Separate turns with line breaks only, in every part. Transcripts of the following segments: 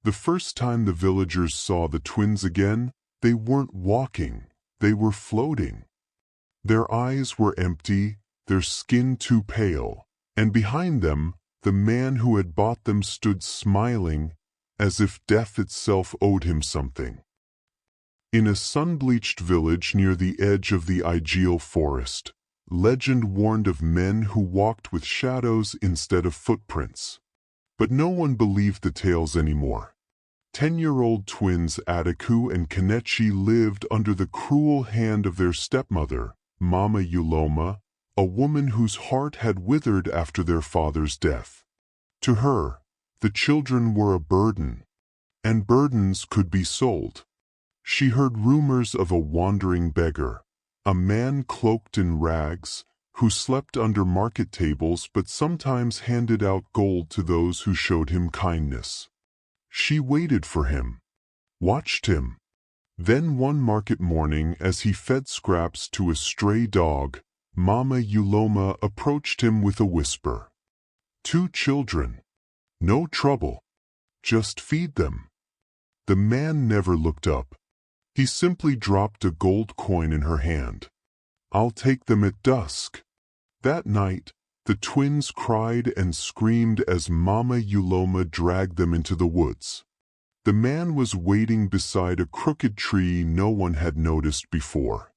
The first time the villagers saw the twins again, they weren't walking, they were floating. Their eyes were empty, their skin too pale, and behind them, the man who had bought them stood smiling, as if death itself owed him something. In a sun-bleached village near the edge of the ideal forest, legend warned of men who walked with shadows instead of footprints. But no one believed the tales anymore. 10-year-old twins Atiku and Kenichi lived under the cruel hand of their stepmother, Mama Uloma, a woman whose heart had withered after their father's death. To her, the children were a burden, and burdens could be sold. She heard rumors of a wandering beggar, a man cloaked in rags, who slept under market tables but sometimes handed out gold to those who showed him kindness. She waited for him, watched him. Then one market morning, as he fed scraps to a stray dog, Mama Uloma approached him with a whisper. 2 children. No trouble. Just feed them. The man never looked up. He simply dropped a gold coin in her hand. I'll take them at dusk. That night, the twins cried and screamed as Mama Uloma dragged them into the woods. The man was waiting beside a crooked tree no one had noticed before.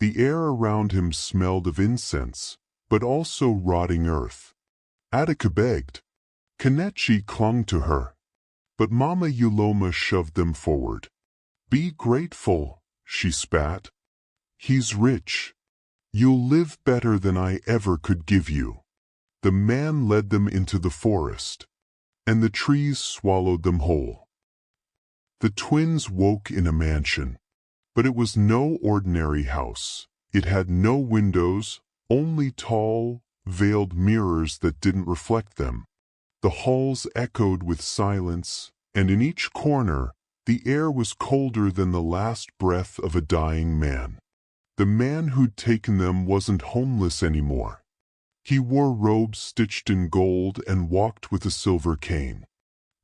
The air around him smelled of incense, but also rotting earth. Attica begged. Kenichi clung to her. But Mama Uloma shoved them forward. Be grateful, she spat. He's rich. You'll live better than I ever could give you. The man led them into the forest, and the trees swallowed them whole. The twins woke in a mansion, but it was no ordinary house. It had no windows, only tall, veiled mirrors that didn't reflect them. The halls echoed with silence, and in each corner, the air was colder than the last breath of a dying man. The man who'd taken them wasn't homeless anymore. He wore robes stitched in gold and walked with a silver cane.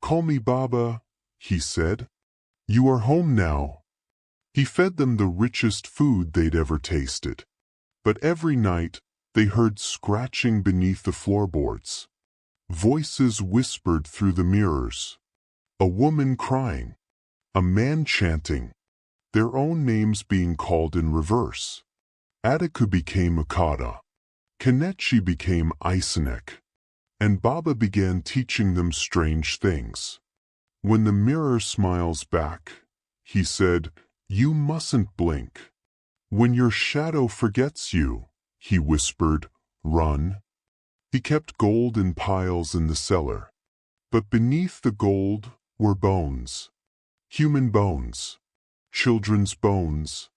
Call me Baba, he said. You are home now. He fed them the richest food they'd ever tasted. But every night, they heard scratching beneath the floorboards. Voices whispered through the mirrors. A woman crying. A man chanting, their own names being called in reverse. Attica became Okada. Kenichi became Isanek. And Baba began teaching them strange things. When the mirror smiles back, he said, you mustn't blink. When your shadow forgets you, he whispered, run. He kept gold in piles in the cellar. But beneath the gold were bones. Human bones. Children's bones.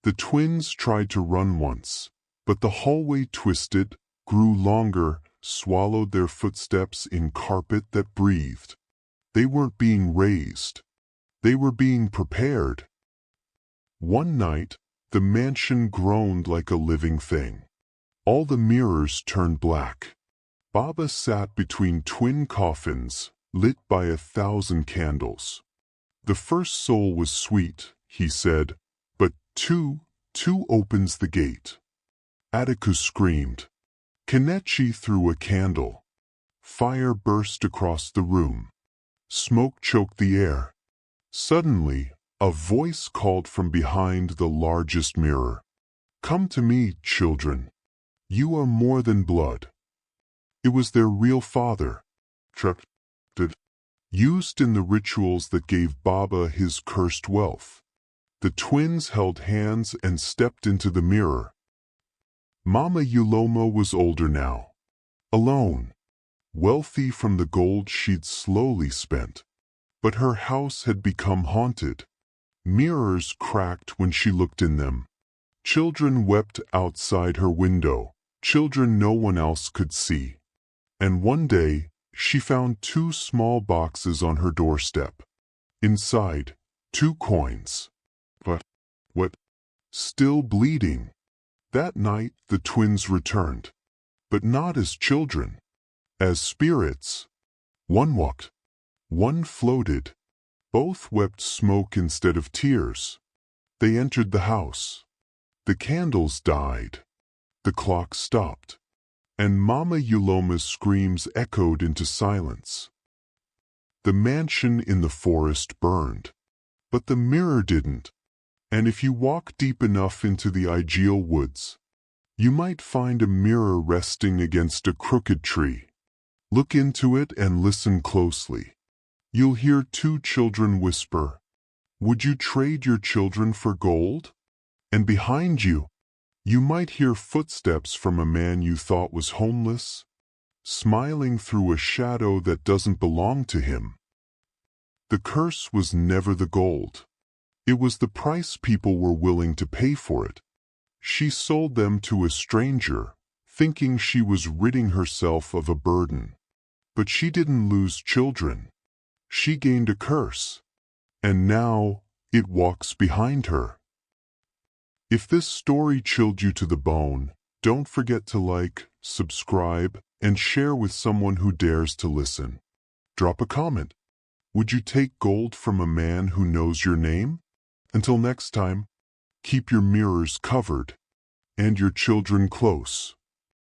The twins tried to run once, but the hallway twisted, grew longer, swallowed their footsteps in carpet that breathed. They weren't being raised. They were being prepared. One night, the mansion groaned like a living thing. All the mirrors turned black. Baba sat between twin coffins, lit by 1,000 candles. The first soul was sweet, he said, but two opens the gate. Attica screamed. Kenichi threw a candle. Fire burst across the room. Smoke choked the air. Suddenly, a voice called from behind the largest mirror. Come to me, children. You are more than blood. It was their real father, used in the rituals that gave Baba his cursed wealth. The twins held hands and stepped into the mirror. Mama Uloma was older now, alone, wealthy from the gold she'd slowly spent. But her house had become haunted. Mirrors cracked when she looked in them. Children wept outside her window, children no one else could see. And one day, she found 2 small boxes on her doorstep. Inside, 2 coins. But, what? Still bleeding. That night, the twins returned. But not as children. As spirits. One walked. One floated. Both wept smoke instead of tears. They entered the house. The candles died. The clock stopped. And Mama Yuloma's screams echoed into silence. The mansion in the forest burned. But the mirror didn't. And if you walk deep enough into the Aegeal woods, you might find a mirror resting against a crooked tree. Look into it and listen closely. You'll hear two children whisper, "Would you trade your children for gold?" And behind you, you might hear footsteps from a man you thought was homeless, smiling through a shadow that doesn't belong to him. The curse was never the gold. It was the price people were willing to pay for it. She sold them to a stranger, thinking she was ridding herself of a burden. But she didn't lose children. She gained a curse. And now, it walks behind her. If this story chilled you to the bone, don't forget to like, subscribe, and share with someone who dares to listen. Drop a comment. Would you take gold from a man who knows your name? Until next time, keep your mirrors covered and your children close.